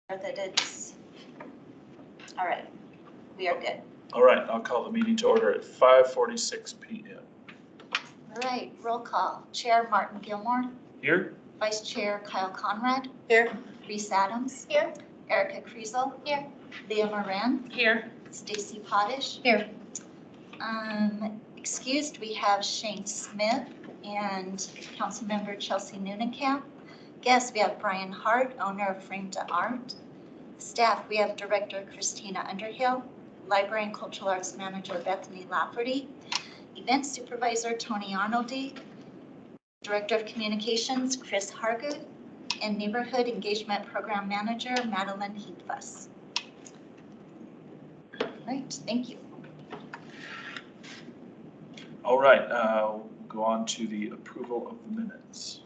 that it's, all right, we are good. All right, I'll call the meeting to order at 5:46 p.m. All right, roll call. Chair Martin Gilmore, Here? Vice Chair Kyle Conrad, Here. Reese Adams, Here. Erica Kriesel, Here. Leah Moran, Here. Stacy Potash. Here. Excused, we have Shane Smith and Councilmember Chelsea Noonenkamp. Guests, we have Brian Hart, owner of Frame to Art. Staff, we have Director Christina Underhill, Library and Cultural Arts Manager Bethany Lafferty, Event Supervisor Tony Arnoldy, Director of Communications Chris Hargood, and Neighborhood Engagement Program Manager Madeline Heathfuss. All right, thank you. All right, we'll go on to the approval of the minutes.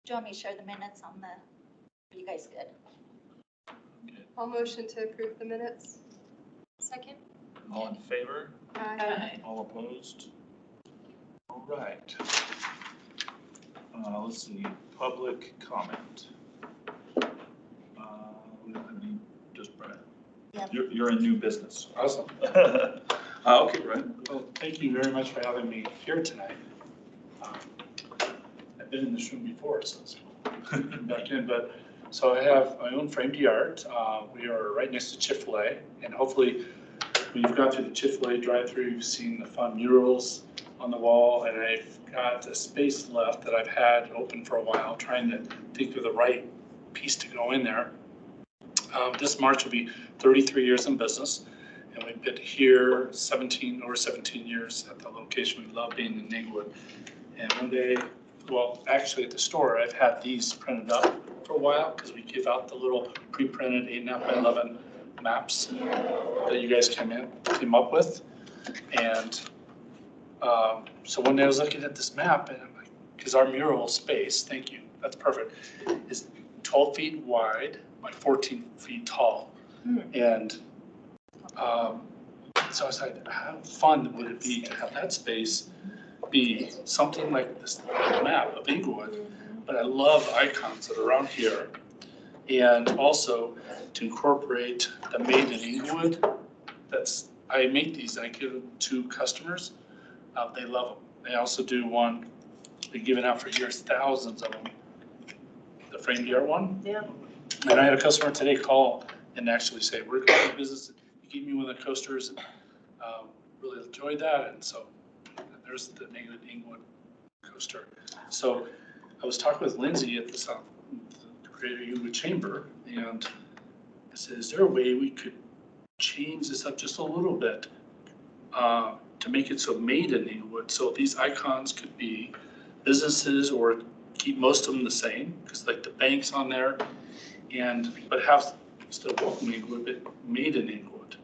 Do you want me to share the minutes on the, are you guys good? Okay. I'll motion to approve the minutes. Second. All in favor? Aye. All opposed? All right. Let's see, public comment. We don't have any, just Brad. Yeah. You're in new business. Awesome. Okay, Brad. Well, thank you very much for having me here tonight. I've been in this room before, so it's back in, but so I have my own framed art. We are right next to Chick-fil-A, and hopefully when you've gone through the Chick-fil-A drive-through, you've seen the fun murals on the wall, and I've got a space left that I've had open for a while, trying to think of the right piece to go in there. This March will be 33 years in business, and we've been here over 17 years at the location. We love being in Inglewood. And one day, well, actually at the store, I've had these printed up for a while because we give out the little pre-printed 8.5 by 11 maps that you guys came up with. And so one day I was looking at this map, and I'm like, because our mural space, thank you, that's perfect, is 12 feet wide by 14 feet tall. And so I was like, how fun would it be to have that space be something like this map of Inglewood? But I love icons that are around here. And also to incorporate the Made in Inglewood. I make these, I give them to customers. They love them. They also do one, they've given out for years, thousands of them. The framed art one. Yeah. And I had a customer today call and actually say, we're going to business. You gave me one of the coasters, and really enjoyed that. And so there's the Made in Inglewood coaster. So I was talking with Lindsay at the Greater Inglewood Chamber, and I said, is there a way we could change this up just a little bit to make it so Made in Inglewood? So these icons could be businesses or keep most of them the same, because like the bank's on there, but have still Welcome Inglewood, but Made in Inglewood,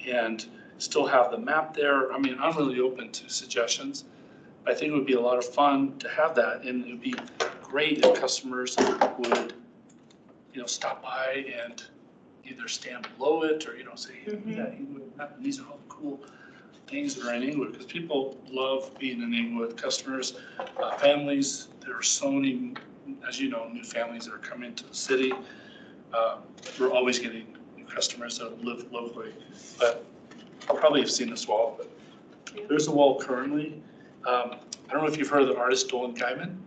and still have the map there. I mean, I'm really open to suggestions. I think it would be a lot of fun to have that, and it would be great if customers would, stop by and either stand below it or, say, hey, we got Inglewood map, and these are all the cool things that are in Inglewood, because people love being in Inglewood. Customers, families, there are so many, as you know, new families that are coming to the city. We're always getting new customers that live locally, but I'll probably have seen this wall, but there's a wall currently. I don't know if you've heard of the artist Dolan Guyman.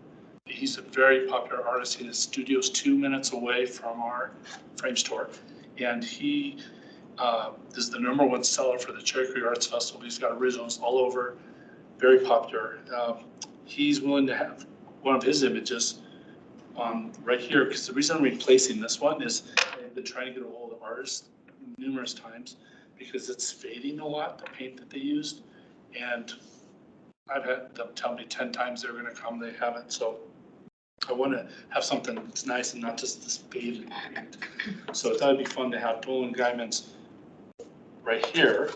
He's a very popular artist. His studio's 2 minutes away from our frame store, and he is the #1 seller for the Cherry Creek Arts Festival. He's got originals all over, very popular. He's willing to have one of his images on right here, because the reason I'm replacing this one is I've been trying to get a hold of artists numerous times because it's fading a lot, the paint that they used, and I've had them tell me 10 times they're going to come, they haven't. So I want to have something that's nice and not just this faded paint. So that would be fun to have Dolan Guyman's right here,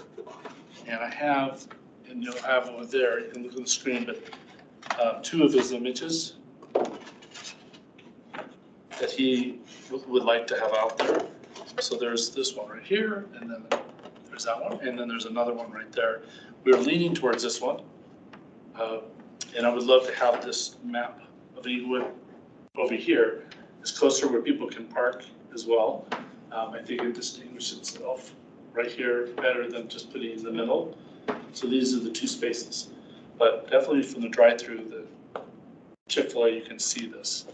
and I have, and you'll have over there, you can look on the screen, but 2 of his images that he would like to have out there. So there's this one right here, and then There's that one, and then there's another one right there. We're leaning towards this one. And I would love to have this map of Inglewood over here. It's closer where people can park as well. I think it distinguishes itself right here better than just putting it in the middle. So these are the two spaces. But definitely from the drive-through, the Chick-fil-A, you can see this.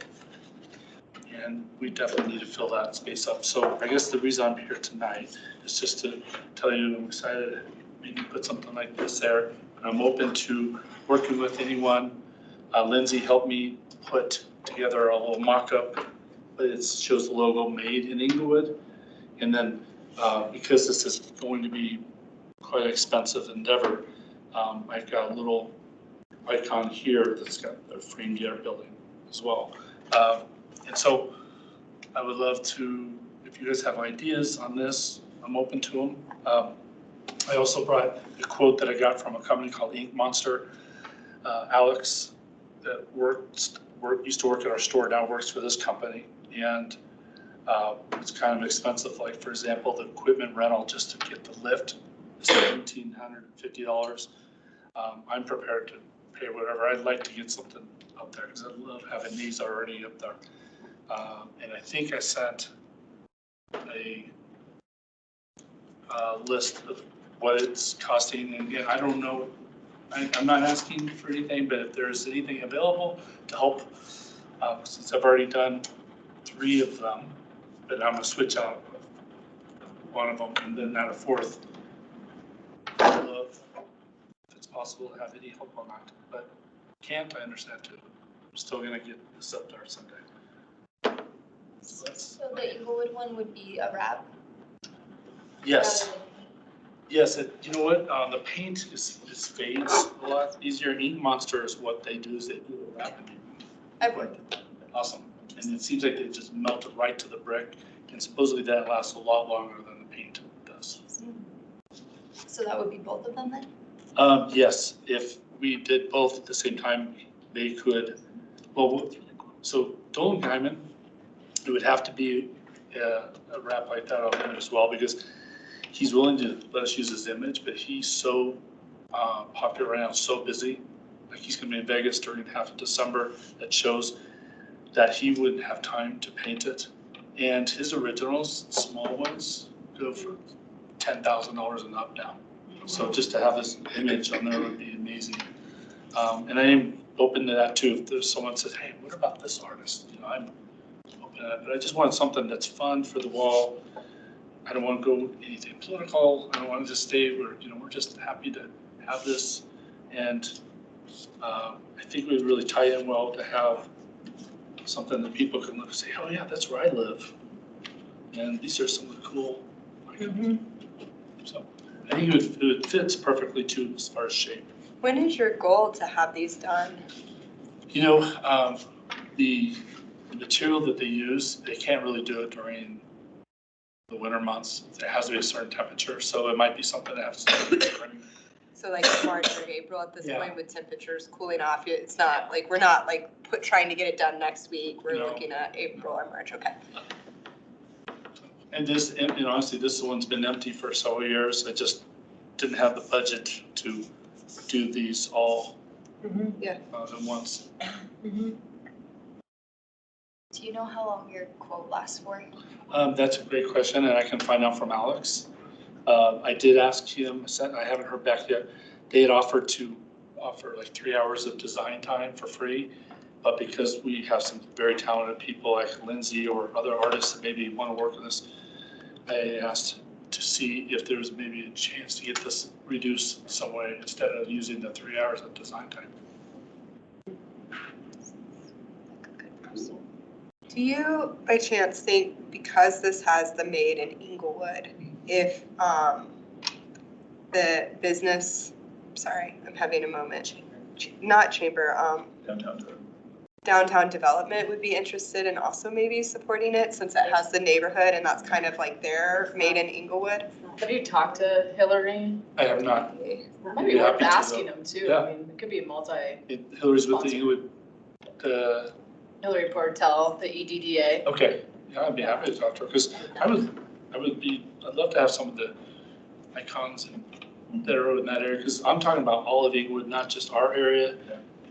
And we definitely need to fill that space up. So I guess the reason I'm here tonight is just to tell you I'm excited to maybe put something like this there. And I'm open to working with anyone. Lindsay helped me put together a little mock-up, but it shows the logo made in Inglewood. And then because this is going to be quite an expensive endeavor, I've got a little icon here that's got a framed air building as well. And so I would love to, if you guys have ideas on this, I'm open to them. I also brought a quote that I got from a company called Ink Monster. Alex that used to work at our store, now works for this company. And it's kind of expensive. Like, for example, the equipment rental just to get the lift is $1,750. I'm prepared to pay whatever. I'd like to get something up there because I love having these already up there. And I think I sent a list of what it's costing. And again, I don't know, I'm not asking for anything, but if there's anything available to help, since I've already done 3 of them, but I'm gonna switch out one of them and then add a 4th. I'd love, if it's possible, to have any help on that, but can't, I understand too. I'm still gonna get this up there someday. So that's, So the Inglewood one would be a wrap? yes. Yes, you know what, the paint is fades a lot easier. Ink Monster is what they do, is they do a wrap and I've worked. awesome. And it seems like they just melt it right to the brick, and supposedly that lasts a lot longer than the paint does. So that would be both of them then? Yes, if we did both at the same time, they could, well, so Dolan Guyman, it would have to be a wrap like that on there as well, because he's willing to let us use his image, but he's so popular right now, so busy. Like, he's gonna be in Vegas during half of December at shows that he wouldn't have time to paint it. And his originals, small ones, go for $10,000 and up now. So just to have his image on there would be amazing. And I am open to that too. If there's someone that says, hey, what about this artist? You know, I'm open to that, but I just want something that's fun for the wall. I don't want to go anything political. I don't want to just stay where, you know, we're just happy to have this. And I think we would really tie in well to have something that people can look and say, oh yeah, that's where I live. And these are some of the cool items. So I think it fits perfectly too as far as shape. When is your goal to have these done? You know, the material that they use, they can't really do it during the winter months. It has to be a certain temperature, so it might be something that has to be spring. So like March or April at this Yeah. point with temperatures cooling off, it's not like, we're not like trying to get it done next week. We're No. looking at April or March, okay. And this, and honestly, this one's been empty for several years. I just didn't have the budget to do these all Yeah. at once. Do you know how long your quote lasts for? That's a great question, and I can find out from Alex. I did ask him, I haven't heard back yet. They had offered to offer like 3 hours of design time for free, but because we have some very talented people like Lindsay or other artists that maybe want to work on this, I asked to see if there's maybe a chance to get this reduced some way instead of using the 3 hours of design time. Do you by chance think, because this has the made in Inglewood, if the business, sorry, I'm having a moment, not chamber, downtown development would be interested in also maybe supporting it, since it has the neighborhood and that's kind of like their made in Inglewood? Have you talked to Hillary? I have not. It might I'd be be worth happy to, asking though. them too. Yeah. I mean, it could be Hillary's with the Sponsor. Inglewood. Hillary Portel, the EDDA. Okay, yeah, I'd be happy to talk to her, because I'd love to have some of the icons that are in that area, because I'm talking about all of Inglewood, not just our area,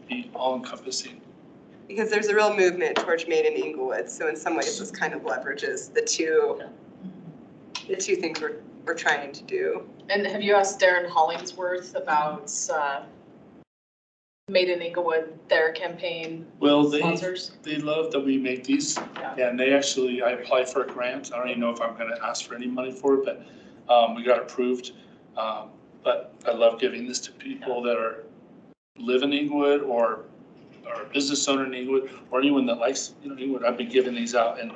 be all encompassing. Because there's a real movement towards made in Inglewood, so in some ways this kind of leverages the two things we're trying to do. And have you asked Darren Hollingsworth about Made in Inglewood, their campaign Well, sponsors? they love that we make these, and they actually, I applied for a grant. I don't even know if I'm gonna ask for any money for it, but we got approved. But I love giving this to people that live in Inglewood or a business owner in Inglewood, or anyone that likes, Inglewood. I've been giving these out, and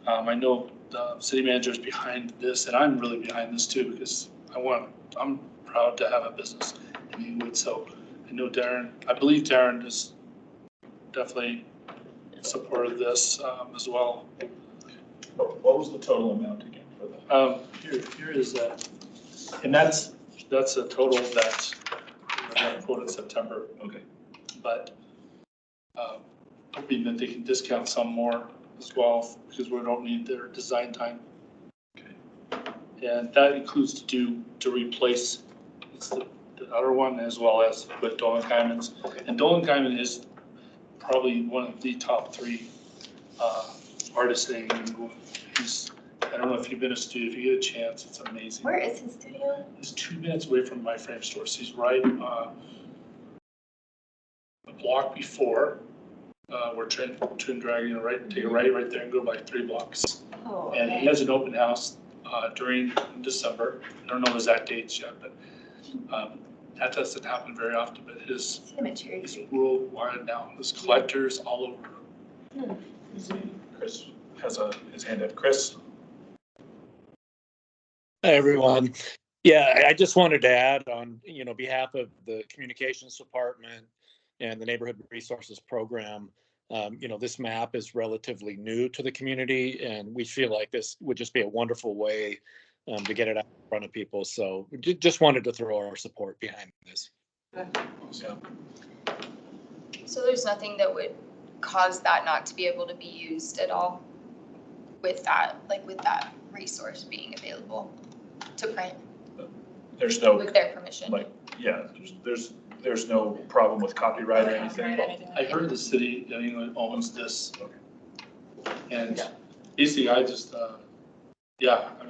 I know the city manager is behind this, and I'm really behind this too, because I'm proud to have a business in Inglewood. So I know Darren, I believe Darren is definitely supportive of this as well. What was the total amount again for that? Here is that, and that's a total that we're going to quote in September. Okay. But hoping that they can discount some more as well, because we don't need their design time. Okay. And that includes to replace the other one, as well as with Dolan Diamonds. And Dolan Diamond is probably one of the top 3 artists in England. I don't know if you've been to his studio. If you get a chance, it's amazing. Where is his studio? He's 2 minutes away from my frame store. So he's right a block before where Twin Dragon, take a right there and go by 3 blocks. Oh, And he has an open house during December. I don't know his exact dates yet, but that doesn't happen very often. But his worldwide now. There's collectors all over. Chris has his hand up. Chris? Hi, everyone. Yeah, I just wanted to add on, behalf of the communications department and the neighborhood resources program, this map is relatively new to the community, and we feel like this would just be a wonderful way to get it out in front of people. So just wanted to throw our support behind this. Yeah. So there's nothing that would cause that not to be able to be used at all with that resource being available to print There's no, with their permission? there's no problem with copyright or anything? I heard the city of England owns this. And basically I just, I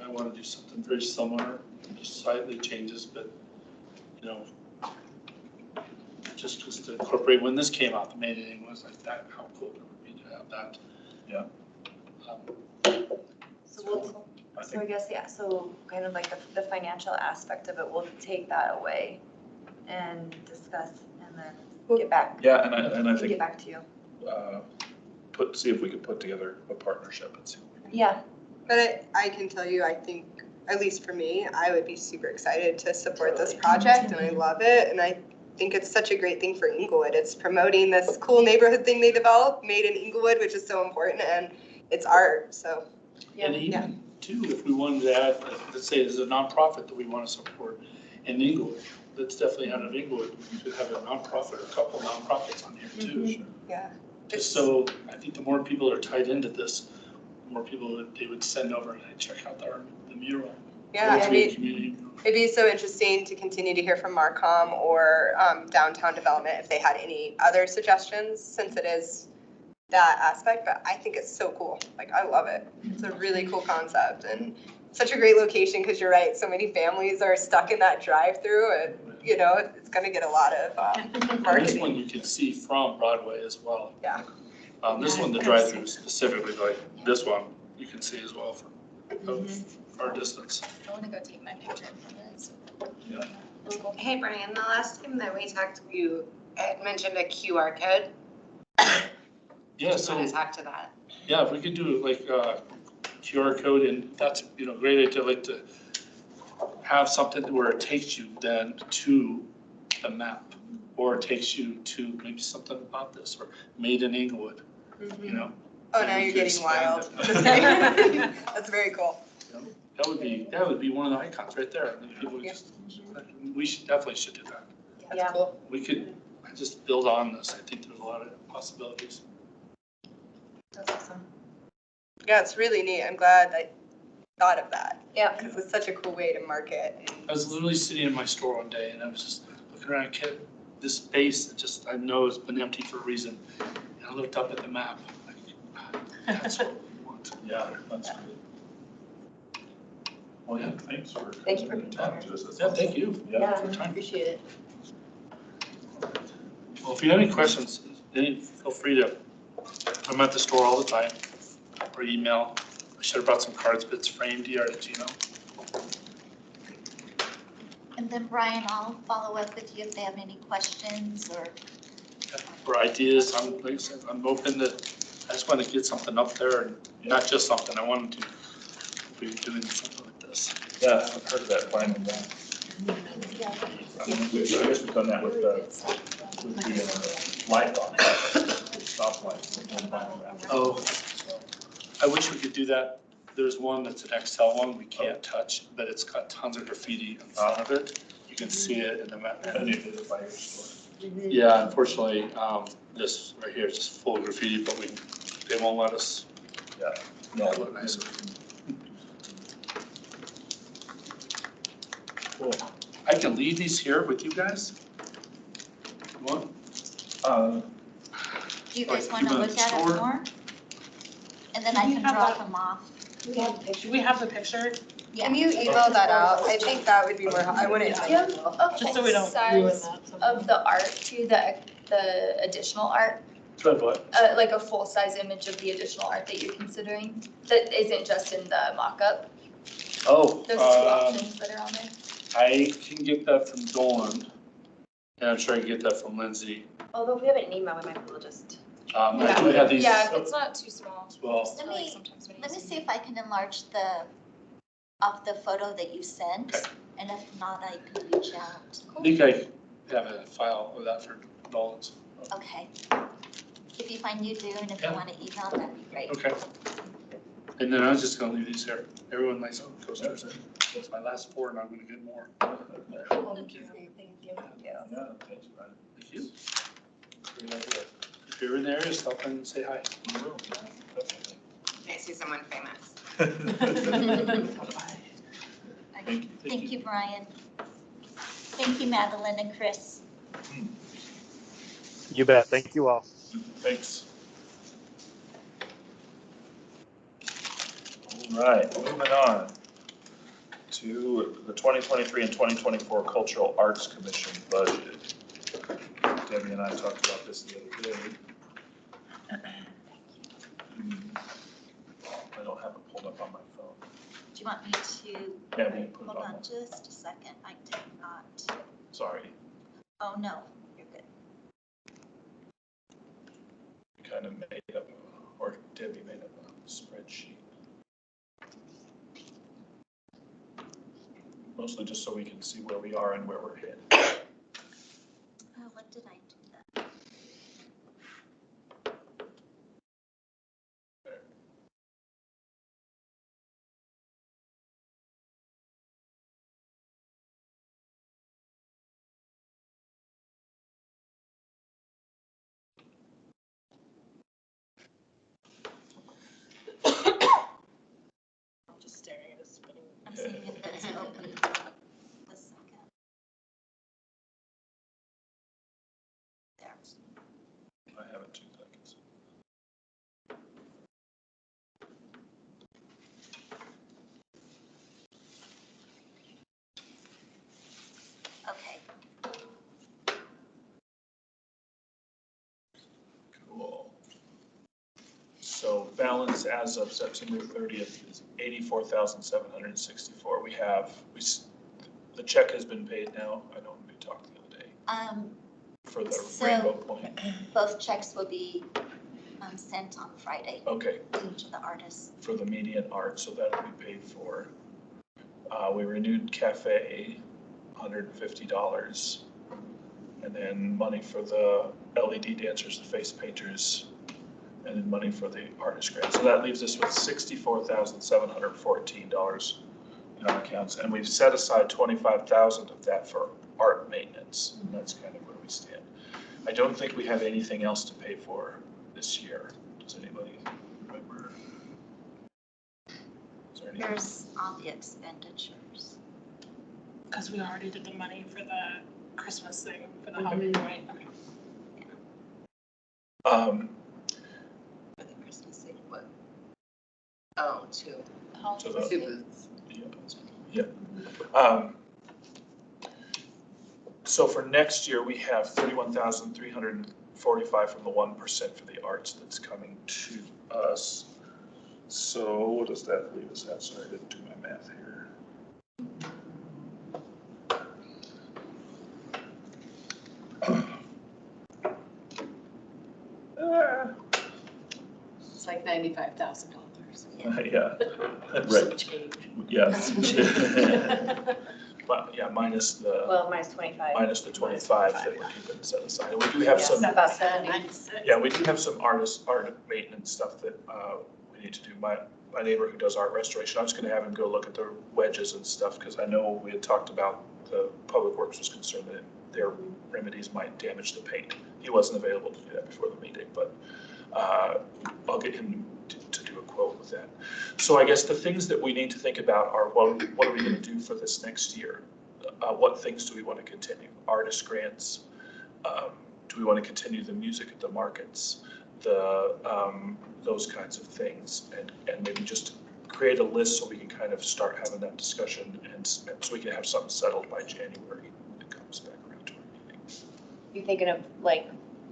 want to do something very similar, just slightly changes, but, just to incorporate, when this came out, the Made in England was like that, how cool it would be to have that. Yeah. So I guess, so kind of like the financial aspect of it, we'll take that away and discuss and then get back. Yeah, and I think Get back to you. See if we could put together a partnership and see what we can. Yeah. But I can tell you, I think, at least for me, I would be super excited to support this project, and I love it. And I think it's such a great thing for Inglewood. It's promoting this cool neighborhood thing they developed, made in Inglewood, which is so important, and it's art, so. And even too, if we wanted to add, let's say there's a nonprofit that we want to support in Inglewood, that's definitely out of Inglewood, we could have a nonprofit or a couple nonprofits on here too. Yeah. Just so, I think the more people are tied into this, the more people that they would send over and check out the mural. Yeah, Community mural. it'd be so interesting to continue to hear from Marcom or Downtown Development if they had any other suggestions, since it is that aspect, but I think it's so cool. Like, I love it. It's a really cool concept and such a great location, because you're right, so many families are stuck in that drive-through, and it's gonna get a lot of This marketing. one you can see from Broadway as well. Yeah. This one, the drive-through specifically, like this one, you can see as well from our distance. I want to go take my picture from this. Yeah. Hey, Brian, the last time that we talked, you had mentioned a QR code. Yeah, Just so, want to talk to that. yeah, if we could do like QR code, and that's, great idea, like to have something where it takes you then to the map, or it takes you to maybe something about this, or made in Inglewood, Oh, now you're We could getting expand wild. it. That's very cool. That would be one of the icons right there. And people would we definitely should do that. That's cool. We could just build on this. I think there's a lot of possibilities. That's awesome. Yeah, it's really neat. I'm glad that thought of that. Yeah. Because it's such a cool way to market. I was literally sitting in my store one day and I was just looking around, kept this space that just, I know has been empty for a reason. And I looked up at the map, like, that's what we want. Yeah, that's good. Well, yeah, thanks for. Thank you for being talking here. to us. That's Yeah, awesome. thank you. Yeah. For your time. Appreciate it. Well, if you have any questions, then feel free to, I'm at the store all the time, or email. I should have brought some cards, but it's framed, dr@gmail. And then Brian, I'll follow up with you if they have any questions or. For ideas, I'm, like I said, I'm open to, I just want to get something up there and not just something, I wanted to be doing something like this. Yeah, I've heard of that plan and that. I mean, I guess we've done that with the light on it, the stop light. Oh, I wish we could do that. There's one that's an Excel one we can't touch, but it's got tons of graffiti in front of it. You can see it in the map. And you did it by your store. Yeah, unfortunately, this right here is just full of graffiti, but they won't let us. Yeah. No, it look nicer. Cool. I can leave these here with you guys. You want? Do you guys Like, want to you look want at store? it more? And then I Do you can have drop that? them off. Do we have the picture? Yeah. Can you email that out? I think that would be more, I wouldn't. Do you have a Just so we full don't ruin size that somehow. of the art too, the additional art? Try what? Like a full-size image of the additional art that you're considering, that isn't just in the mock-up? Oh, Those two options that are on there? I can get that from Dolan, and I'm sure I can get that from Lindsay. Although if we have it in email, we might be able to just. I do have these Yeah, if it's not too small. as well. Let Like me, sometimes when you let me zoom see in. if I can enlarge of the photo that you sent. Okay. And if not, I can reach out. I think I have a file of that for Dolan's. Okay. If you find you do, and if Yeah. you want to email, that'd be great. Okay. And then I was just gonna leave these here. Everyone likes coasters. That's my last 4 and I'm gonna get more. Yeah, thanks, Brian. Thank you. If you're in the area, stop and say hi. You will, yeah, definitely. I see someone famous. Thank you. Thank you, Brian. Thank you, Madeline and Chris. You bet. Thank you all. Thanks. All right, moving on to the 2023 and 2024 Cultural Arts Commission budget. Debbie and I talked about this the other day. I don't have it pulled up on my phone. Do you want me to? Yeah, we can put it Hold on. on just a second. I did not. Sorry, Oh, no, you're good. kind of made up, or Debbie made up a spreadsheet. Mostly just so we can see where we are and where we're headed. Oh, what did I do that? I'm just staring at a spinning. I'm seeing if it's open. A second. There. I have it 2 seconds. Okay. Cool. So balance as of September 30th is 84,764. The check has been paid now. I know we talked the other day for the So- Rainbow Point. Both checks will be sent on Friday Okay, to the artists. for the median art, so that'll be paid for. We renewed cafe, $150. And then money for the LED dancers, the face painters, and then money for the artist grant. So that leaves us with $64,714 in our accounts. And we've set aside $25,000 of that for art maintenance. And that's kind of where we stand. I don't think we have anything else to pay for this year. Does anybody remember? Is there Here's all the expenditures. Because we already did the money for the Christmas thing, for the Halloween, right? Okay. For the Christmas thing, what? Oh, two. So the- Two booths. So for next year, we have 31,345 from the 1% for the arts that's coming to us. So what does that leave us at? Sorry, I didn't do my math here. It's like $95,000. Yeah, right, yeah. But yeah, minus the, Well, minus 25. minus the 25 that we're keeping set aside. And we do have some, About 70. yeah, we do have some art maintenance stuff that we need to do. My neighbor who does art restoration, I was gonna have him go look at the wedges and stuff, because I know we had talked about the Public Works was concerned that their remedies might damage the paint. He wasn't available to do that before the meeting, but I'll get him to do a quote with that. So I guess the things that we need to think about are what are we gonna do for this next year? What things do we want to continue? Artist grants? Do we want to continue the music at the markets? Those kinds of things, and maybe just create a list so we can kind of start having that discussion, and so we can have something settled by January when it comes back around to our meeting. You thinking of like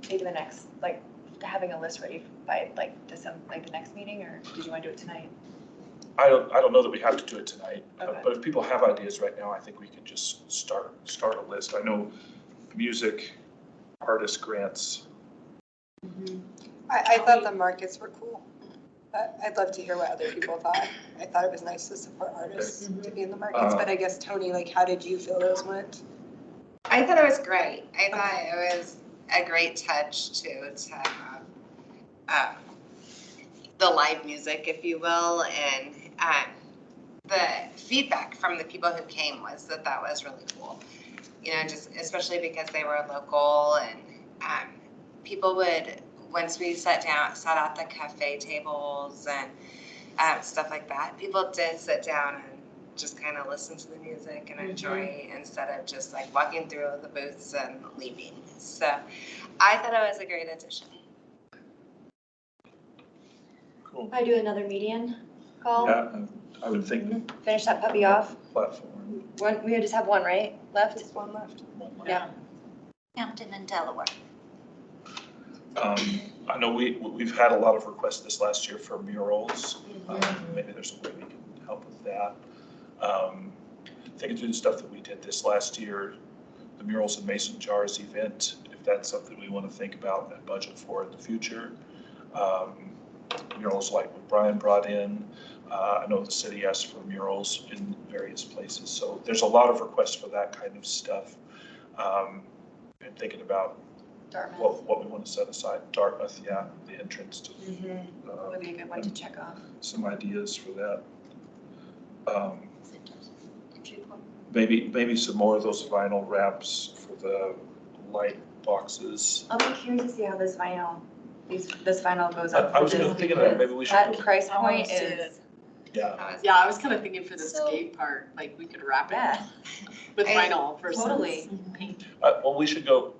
maybe the next, like having a list ready by like December, like the next meeting, or did you want to do it tonight? I don't know that we have to do it tonight, Okay. but if people have ideas right now, I think we can just start a list. I know music, artist grants. I thought the markets were cool, but I'd love to hear what other people thought. I thought it was nice to support artists to be in the markets, but I guess Tony, like, how did you feel those went? I thought it was great. I thought it was a great touch to have the live music, if you will, and the feedback from the people who came was that was really cool. You know, just especially because they were local, and people would, once we sat at the cafe tables and stuff like that, people did sit down and just kind of listen to the music and enjoy instead of just like walking through the booths and leaving. So I thought it was a great addition. Cool. I do another median call. Yeah, I would think Finish that puppy off. platform. We just have one, right? Left? Just one left. Yeah. Hampton and Delaware. I know we've had a lot of requests this last year for murals. Maybe there's a way we can help with that. Thinking through the stuff that we did this last year, the murals and mason jars event, if that's something we want to think about and budget for in the future. Murals like what Brian brought in. I know the city asked for murals in various places. So there's a lot of requests for that kind of stuff. And thinking about Dartmouth. what we want to set aside. Dartmouth, yeah, the entrance to, Would be a good one to check off. some ideas for that. Entry point. Maybe some more of those vinyl wraps for the light boxes. I'll be curious to see how this vinyl goes I up. was for this, thinking of that, maybe we should, That price I wanna point see is, it. yeah. Yeah, I was kind of thinking for the So- skate part, like we could wrap it yeah, with I- vinyl versus Totally. paint. Well, we should I'll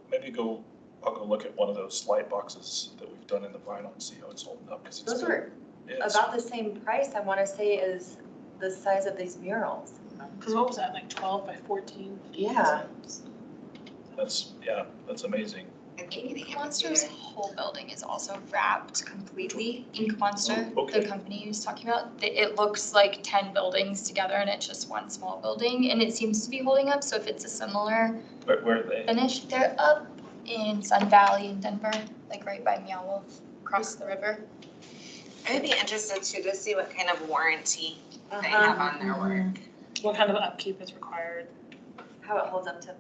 go look at one of those light boxes that we've done in the vinyl and see how it's holding up. 'Cause it's those been- were yeah, it's- about the same price, I want to say, as the size of these murals. Because what was that, like 12 by 14? Yeah. That's amazing. I think the Ink Monster's whole building is also wrapped completely. Ink Monster, Oh, okay. the company he was talking about, it looks like 10 buildings together and it's just one small building and it seems to be holding up. So if it's a similar Where are they? finish, they're up in Sun Valley in Denver, like right by Meow Wolf, across the river. I would be interested too to see what kind of warranty they Uh-huh. have on their work. What kind of upkeep is required? How it holds up to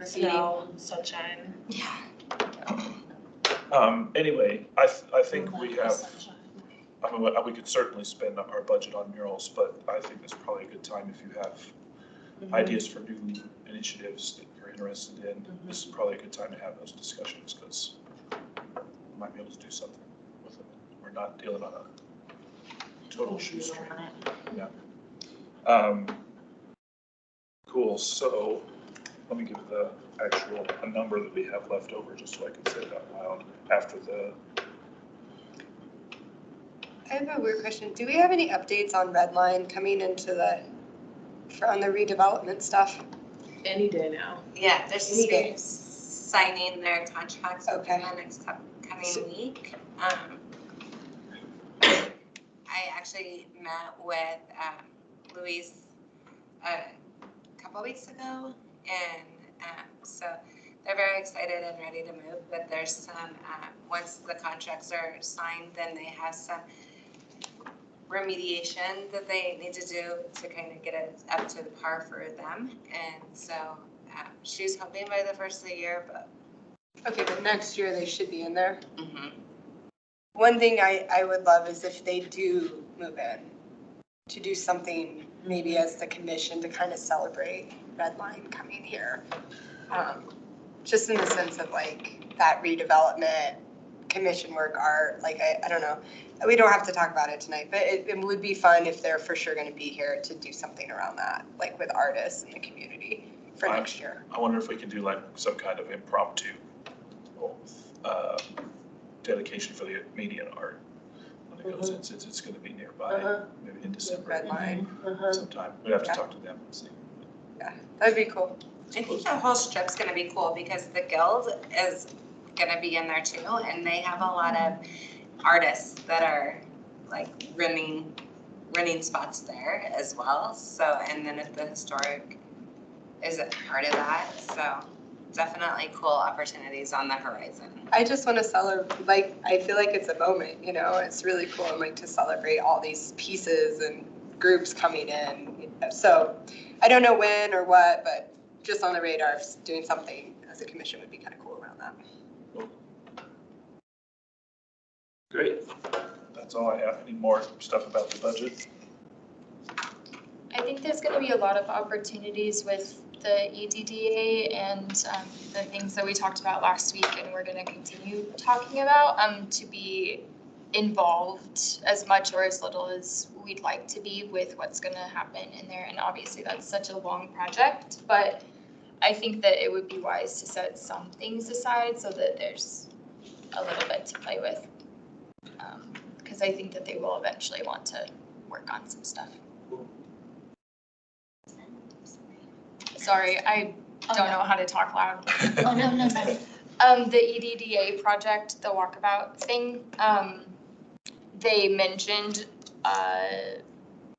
Snow, sunshine. Yeah. Anyway, I think we have, Sunshine. I mean, we could certainly spend our budget on murals, but I think it's probably a good time if you have ideas for new initiatives that you're interested in. This is probably a good time to have those discussions, because we might be able to do something with it. We're not dealing on total shoestring. On it. Cool, so let me give the actual, a number that we have left over, just so I can say it out loud after the, I have a weird question. Do we have any updates on Red Line coming into on the redevelopment stuff? Any day now. Yeah, they're Any day. signing their contracts within Okay. the next coming week. I actually met with Louise a couple weeks ago, and so they're very excited and ready to move, but there's some, once the contracts are signed, then they have some remediation that they need to do to kind of get it up to the par for them. And so she's hoping by the first of the year, but Okay, but next year they should be in there. mhm. One thing I would love is if they do move in, to do something maybe as the commission to kind of celebrate Red Line coming here. Just in the sense of like that redevelopment, commission work, art, like I don't know. We don't have to talk about it tonight, but it would be fun if they're for sure gonna be here to do something around that, like with artists in the community for next year. I wonder if we can do like some kind of impromptu dedication for the media and art when it goes in, since it's gonna be nearby, maybe in December. Red Line. Sometime. We'd have to Yeah. talk to them and see. Yeah, that'd be cool. I think the whole strip's gonna be cool because the guild is gonna be in there too, and they have a lot of artists that are like running spots there as well. So, and then if the historic is a part of that, so definitely cool opportunities on the horizon. I just want to celebrate, like, I feel like it's a moment, you know, it's really cool, and like to celebrate all these pieces and groups coming in. So I don't know when or what, but just on the radar, doing something as a commission would be kind of cool around that. Great. That's all I have. Any more stuff about the budget? I think there's gonna be a lot of opportunities with the EDDA and the things that we talked about last week and we're gonna continue talking about, to be involved as much or as little as we'd like to be with what's gonna happen in there. And obviously that's such a long project, but I think that it would be wise to set some things aside so that there's a little bit to play with. Because I think that they will eventually want to work on some stuff. Sorry, I don't know how to talk loud. Oh, no. The EDDA project, the walkabout thing, they mentioned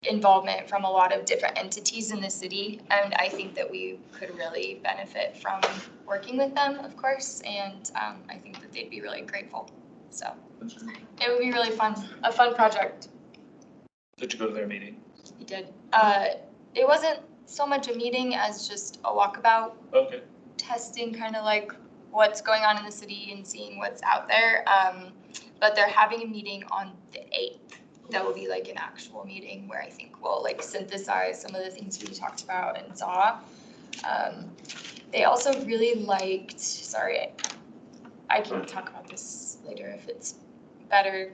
involvement from a lot of different entities in the city, and I think that we could really benefit from working with them, of course, and I think that they'd be really grateful. So it would be really fun, a fun project. Did you go to their meeting? We did. It wasn't so much a meeting as just a walkabout, Okay. testing kind of like what's going on in the city and seeing what's out there. But they're having a meeting on the 8th. That will be like an actual meeting where I think we'll like synthesize some of the things we talked about and saw. They also really liked, sorry, I can talk about this later if it's better.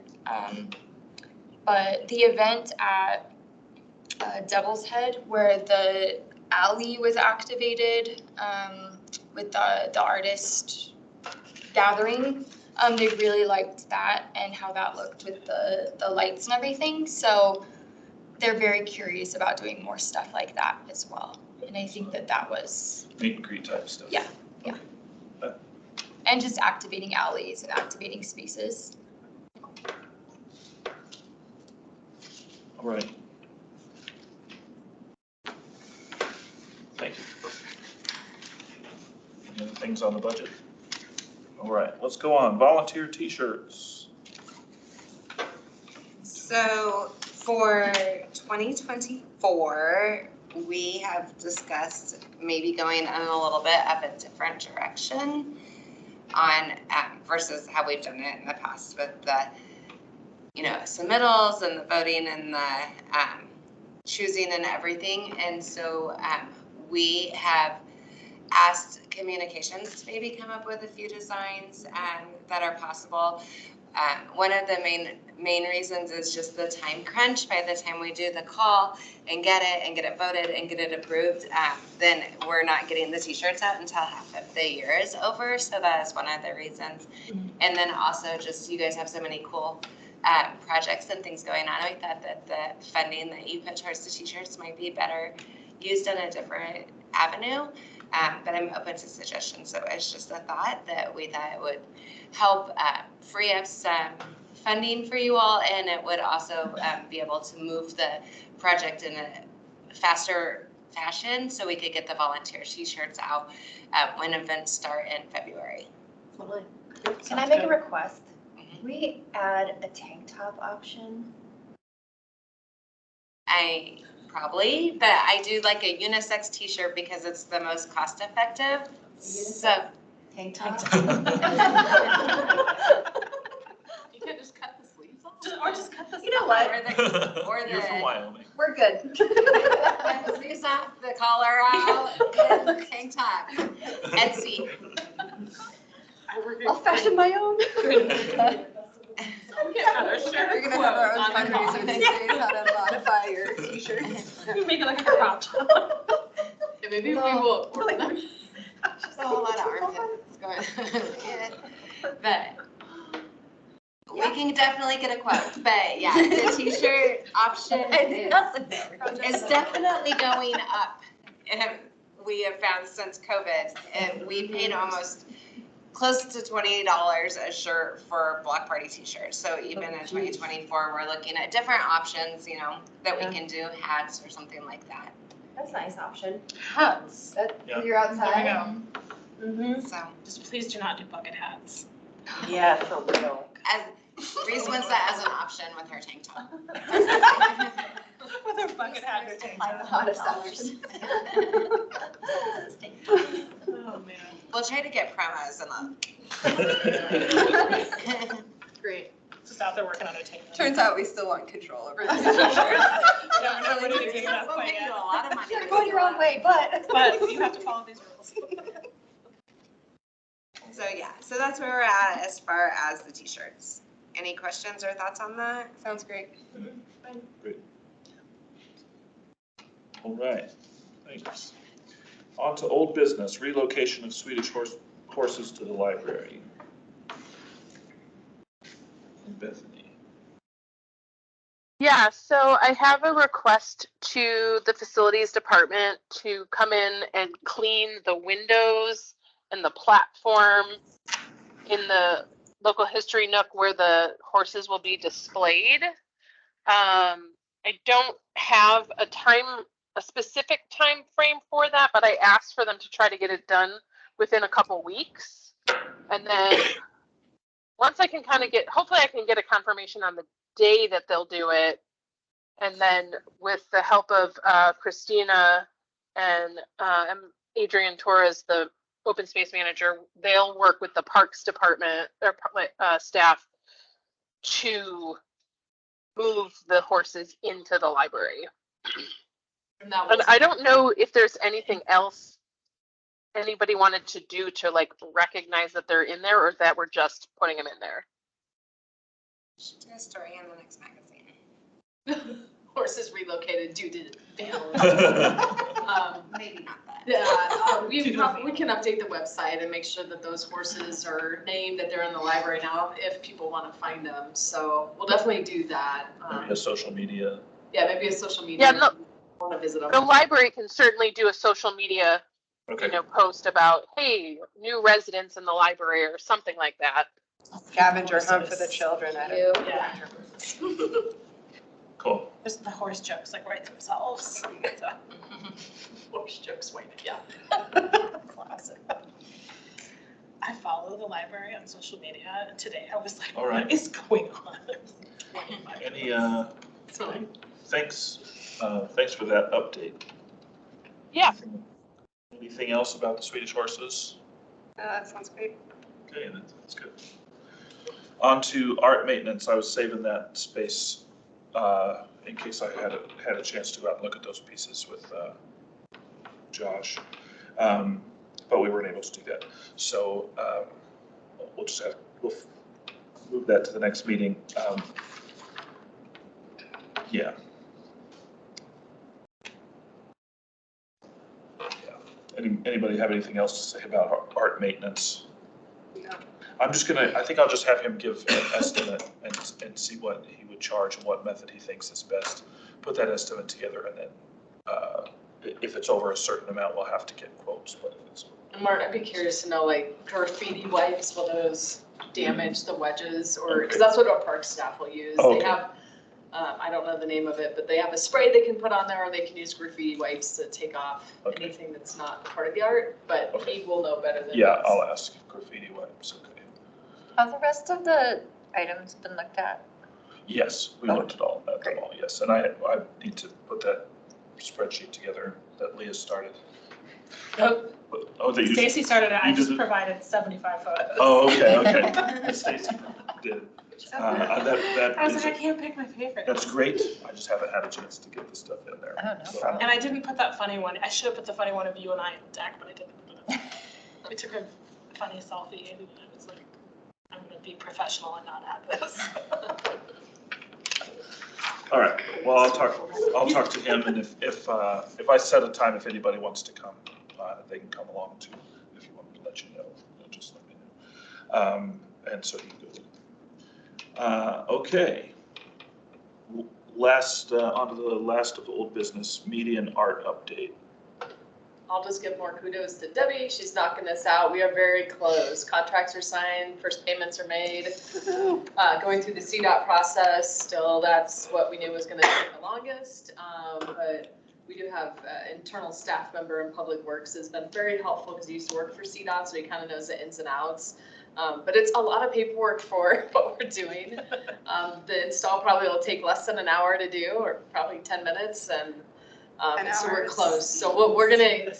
But the event at Devil's Head where the alley was activated with the artist gathering, they really liked that and how that looked with the lights and everything. So they're very curious about doing more stuff like that as well. And I think that was Meet and greet type stuff. Yeah. And just activating alleys and activating spaces. All right. Thank you. Any other things on the budget? All right, let's go on. Volunteer t-shirts. So for 2024, we have discussed maybe going in a little bit of a different direction on versus how we've done it in the past with the, submittals and the voting and the choosing and everything. And so we have asked communications to maybe come up with a few designs that are possible. One of the main reasons is just the time crunch. By the time we do the call and get it voted and get it approved, then we're not getting the t-shirts out until half of the year is over. So that is one of the reasons. And then also just you guys have so many cool projects and things going on. I thought that the funding that you put towards the t-shirts might be better used in a different avenue. But I'm open to suggestions. So it's just a thought that we thought it would help free up some funding for you all, and it would also be able to move the project in a faster fashion so we could get the volunteer t-shirts out when events start in February. Totally. Can I make a request? Can we add a tank top option? Probably, but I do like a unisex t-shirt because it's the most cost effective. So Tank top? You can't just cut the sleeves off? Just cut the sleeves. You know what? You're from Wyoming. We're good. Cut the sleeves off, the collar out, and the tank top. Etsy. I'll fashion my own. We're gonna have our own fundraiser these days, how to modify your t-shirts. Make it like a crop top. And maybe we will order them. Just a whole lot of armpits going on. Yeah. But we can definitely get a quote. But yeah, the t-shirt option is definitely going up. And we have found since COVID, and we paid almost close to $20 a shirt for block party t-shirts. So even in 2024, we're looking at different options, you know, that we can do, hats or something like that. That's a nice option. Hats. Yeah. You're outside. There we go. So Just please do not do bucket hats. Yeah, for real. as Reese wants that as an option with her tank top. With her bucket hat and her tank Like the top. hottest sellers. Oh, man. We'll try to get promos and Great. Just out there working on her tank top. Turns out we still want control over the t-shirts. Yeah, we're not ready to give it up We'll quite make you yet. a lot of money. You're going your own way, but. But you have to follow these rules. So yeah, so that's where we're at as far as the t-shirts. Any questions or thoughts on that? Sounds great. Great. All right, thanks. On to old business, relocation of Swedish horses to the library. Bethany. Yeah, so I have a request to the facilities department to come in and clean the windows and the platform in the local history nook where the horses will be displayed. I don't have a specific time frame for that, but I asked for them to try to get it done within a couple weeks. And then once I can hopefully I can get a confirmation on the day that they'll do it. And then with the help of Christina and Adrian Torres, the open space manager, they'll work with the parks department, their staff to move the horses into the library. And I don't know if there's anything else anybody wanted to do to like recognize that they're in there, or that we're just putting them in there. Should do a story in the next magazine. Horses relocated due to vandalism. Maybe not that. Yeah, we can update the website and make sure that those horses are named, that they're in the library now if people want to find them. So we'll definitely do that. Maybe a social media. Yeah, maybe a social media. Yeah, Want to visit them. the library can certainly do a social media, Okay. post about, hey, new residents in the library or something like that. Scavenger hunt for the children. I don't know. Yeah. Cool. Just the horse jokes like write themselves. Horse jokes, wait, yeah. Classic. I follow the library on social media, and today I was like, All right. what is going on? Any, So thanks for that update. Yeah. Anything else about the Swedish horses? That sounds great. Okay, that's good. On to art maintenance. I was saving that space in case I had a chance to go out and look at those pieces with Josh, but we weren't able to do that. So we'll move that to the next meeting. Yeah. Anybody have anything else to say about art maintenance? No. I'm just gonna, I think I'll just have him give an estimate and see what he would charge and what method he thinks is best. Put that estimate together, and then if it's over a certain amount, we'll have to get quotes, but if it's. And Mark, I'd be curious to know, like, graffiti wipes, will those damage the wedges, or, because that's what our park staff will use. Okay. They have, I don't know the name of it, but they have a spray they can put on there, or they can use graffiti wipes to take off anything that's not part of the art, but he will know better than us. Yeah, I'll ask. Graffiti wipes, okay. Have the rest of the items been looked at? Yes, we looked at them all, yes, and I need to put that spreadsheet together that Leah started. Oh, that you. Stacy started it, I you just did it? provided 75 photos. Oh, okay. Stacy did. That I was is like, I can't pick my favorite. That's great. I just haven't had a chance to get the stuff in there. Oh, no So- problem. And I didn't put that funny one, I should have put the funny one of you and I in the deck, but I didn't put it. We took a funny selfie and I was like, I'm gonna be professional and not add this. All right, well, I'll talk to him, and if I set a time, if anybody wants to come, they can come along too. If you want me to let you know, just let me know. And so you can go. Okay. On to the last of the old business, media and art update. I'll just give more kudos to Debbie. She's knocking this out. We are very close. Contracts are signed, first payments are made. Going through the CDOT process, still that's what we knew was gonna take the longest. But we do have internal staff member in Public Works has been very helpful because he used to work for CDOT, so he kind of knows the ins and outs. But it's a lot of paperwork for what we're doing. The install probably will take less than an hour to do, or probably 10 minutes, and so we're close. So what we're gonna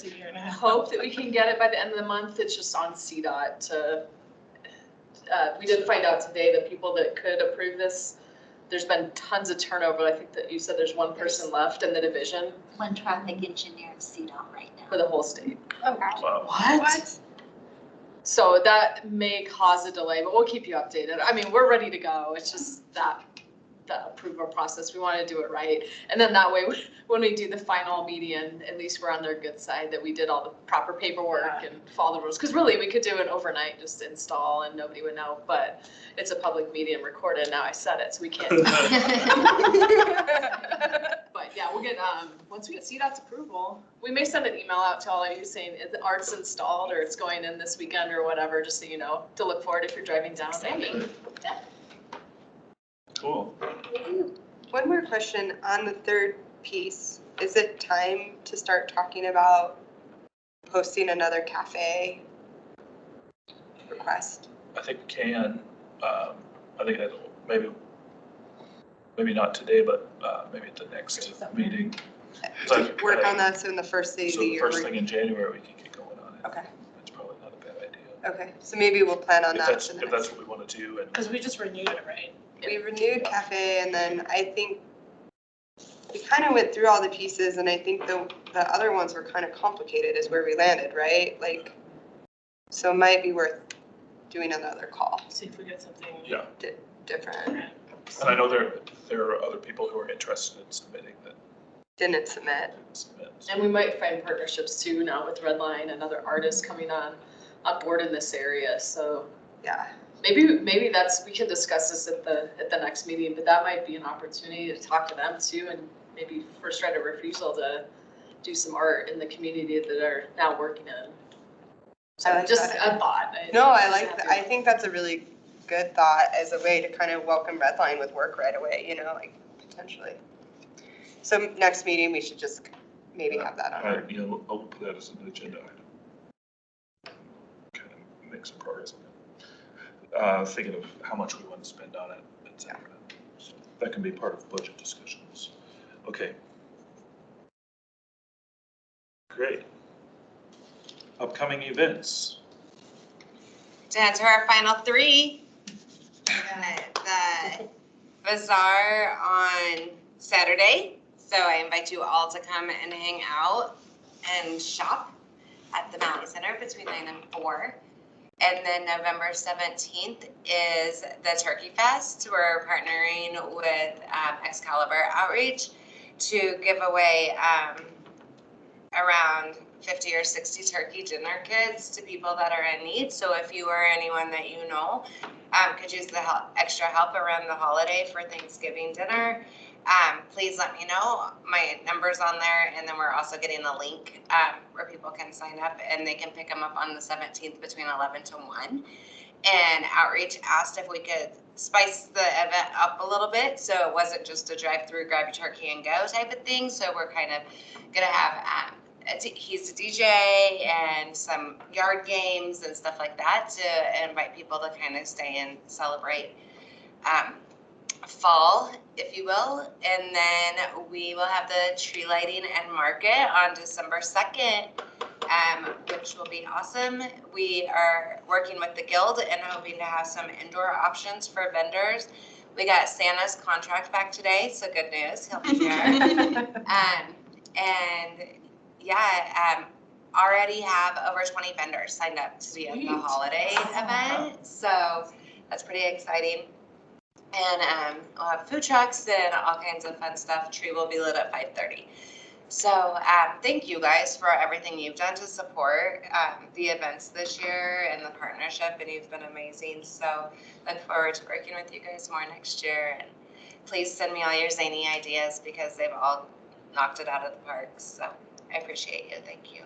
hope that we can get it by the end of the month. It's just on CDOT to, we did find out today that people that could approve this, there's been tons of turnover. I think that you said there's one person left in the division One traffic engineer in CDOT right now. for the whole state. Wow. What? So that may cause a delay, but we'll keep you updated. I mean, we're ready to go. It's just that the approval process. We want to do it right. And then that way, when we do the final median, at least we're on their good side that we did all the proper paperwork and follow the rules. Because really, we could do it overnight, just install and nobody would know. But it's a public median recorded. Now I said it, so we can't do it. But yeah, we'll get, once we get CDOT's approval, we may send an email out to all of you saying the art's installed or it's going in this weekend or whatever, just so you know, to look forward if you're driving down. Yeah. Cool. One more question on the third piece. Is it time to start talking about posting another cafe request? I think we can. I think that maybe not today, but maybe at the next meeting. Work on that so in the first day of So the the year. first thing in January, we can get going on it. Okay, That's probably not a bad idea. okay. So maybe we'll plan on If that. that's, for the if next- that's what we want to do, and Because we just renewed it, right? We renewed cafe and then I think we kind of went through all the pieces and I think the other ones were kind of complicated is where we landed, right? Like, so it might be worth doing another call, See if we get something. yeah. different. And I know there are other people who are interested in submitting that Didn't submit. didn't submit. And we might find partnerships too now with Redline and other artists coming on board in this area. So Yeah. maybe that's, we can discuss this at the next meeting, but that might be an opportunity to talk to them too, and maybe first right of refusal to do some art in the community that are now working in. So I like just that. a thought. No, I like that. I think that's a really good thought as a way to kind of welcome Redline with work right away, you know, like potentially. So next meeting, we should just maybe have that on our. I'll put that as an agenda item. Kind of make some progress on it. Thinking of how much we want to spend on it, et cetera. So that can be part of budget discussions. Okay. Great. Upcoming events. To answer our final three, the bazaar on Saturday. So I invite you all to come and hang out and shop at the Mountain Center between 9 and 4. And then November 17th is the Turkey Fest. We're partnering with Excalibur Outreach to give away around 50 or 60 turkey dinner kits to people that are in need. So if you or anyone that you know could use the extra help around the holiday for Thanksgiving dinner, please let me know. My number's on there, and then we're also getting a link where people can sign up, and they can pick them up on the 17th between 11 to 1. And Outreach asked if we could spice the event up a little bit, so it wasn't just a drive-through, grab your turkey and go type of thing. So we're kind of gonna have he's a DJ and some yard games and stuff like that to invite people to kind of stay and celebrate fall, if you will. And then we will have the tree lighting and market on December 2nd, which will be awesome. We are working with the Guild and hoping to have some indoor options for vendors. We got Santa's contract back today, so good news. He'll be here. And yeah, already have over 20 vendors signed up to be at the holiday event. So that's pretty exciting. And we'll have food trucks and all kinds of fun stuff. Tree will be lit at 5:30. So thank you guys for everything you've done to support the events this year and the partnership, and you've been amazing. So look forward to working with you guys more next year. And please send me all your zany ideas because they've all knocked it out of the park. So I appreciate you. Thank you.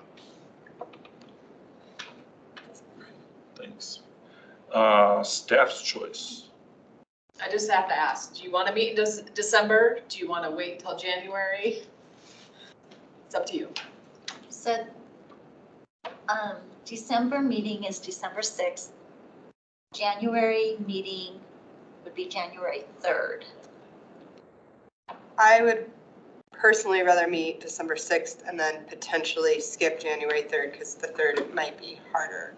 Thanks. Staff's choice. I just have to ask, do you want to meet in December? Do you want to wait until January? It's up to you. So December meeting is December 6th. January meeting would be January 3rd. I would personally rather meet December 6th and then potentially skip January 3rd because the 3rd might be harder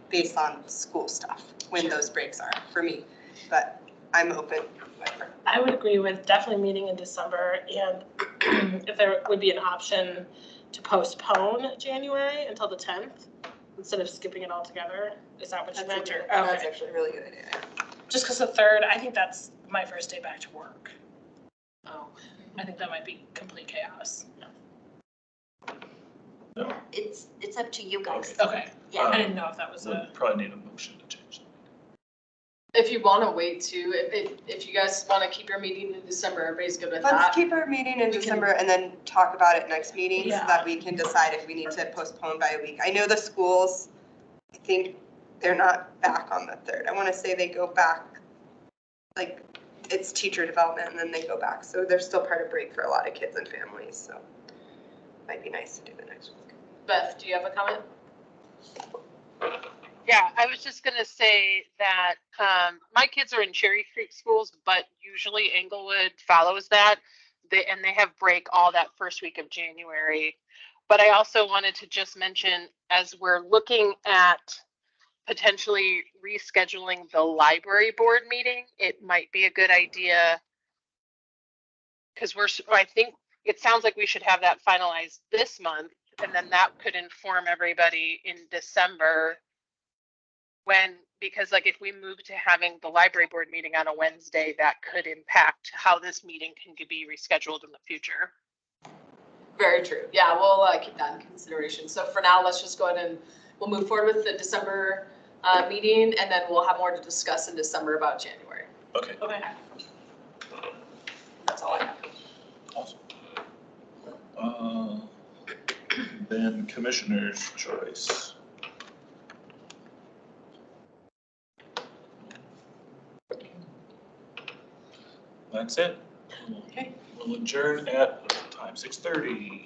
based on school stuff when those breaks are for me. But I'm open, whatever. I would agree with definitely meeting in December, and if there would be an option to postpone January until the 10th instead of skipping it all together. Is that what you meant? That's actually a really good idea. Just because the 3rd, I think that's my first day back to work. Oh, I think that might be complete chaos. No. It's up to you guys. Okay, Yeah. I didn't know if that was We'll probably need a motion to change that. If you want to wait too, if you guys want to keep your meeting in December, everybody's good with Let's that. keep our meeting in December and then talk about it next meeting so Yeah. that we can decide if we need to postpone by a week. I know the schools, I think they're not back on the 3rd. I want to say they go back, like it's teacher development and then they go back. So they're still part of break for a lot of kids and families. So it might be nice to do the next week. Beth, do you have a comment? Yeah, I was just gonna say that my kids are in Cherry Creek schools, but usually Englewood follows that. They have break all that first week of January. But I also wanted to just mention, as we're looking at potentially rescheduling the library board meeting, it might be a good idea because I think it sounds like we should have that finalized this month, and then that could inform everybody in December. Because like if we move to having the library board meeting on a Wednesday, that could impact how this meeting can be rescheduled in the future. Very true. Yeah, we'll keep that in consideration. So for now, let's just go ahead and we'll move forward with the December meeting, and then we'll have more to discuss in December about January. Okay. Okay. That's all I have. Awesome. Then commissioner's choice. That's it. Okay. We'll adjourn at time 6:30.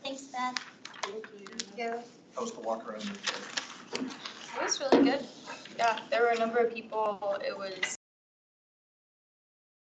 Thanks, Beth. Thank you. How's the walk around? It was really good. Yeah, there were a number of people. It was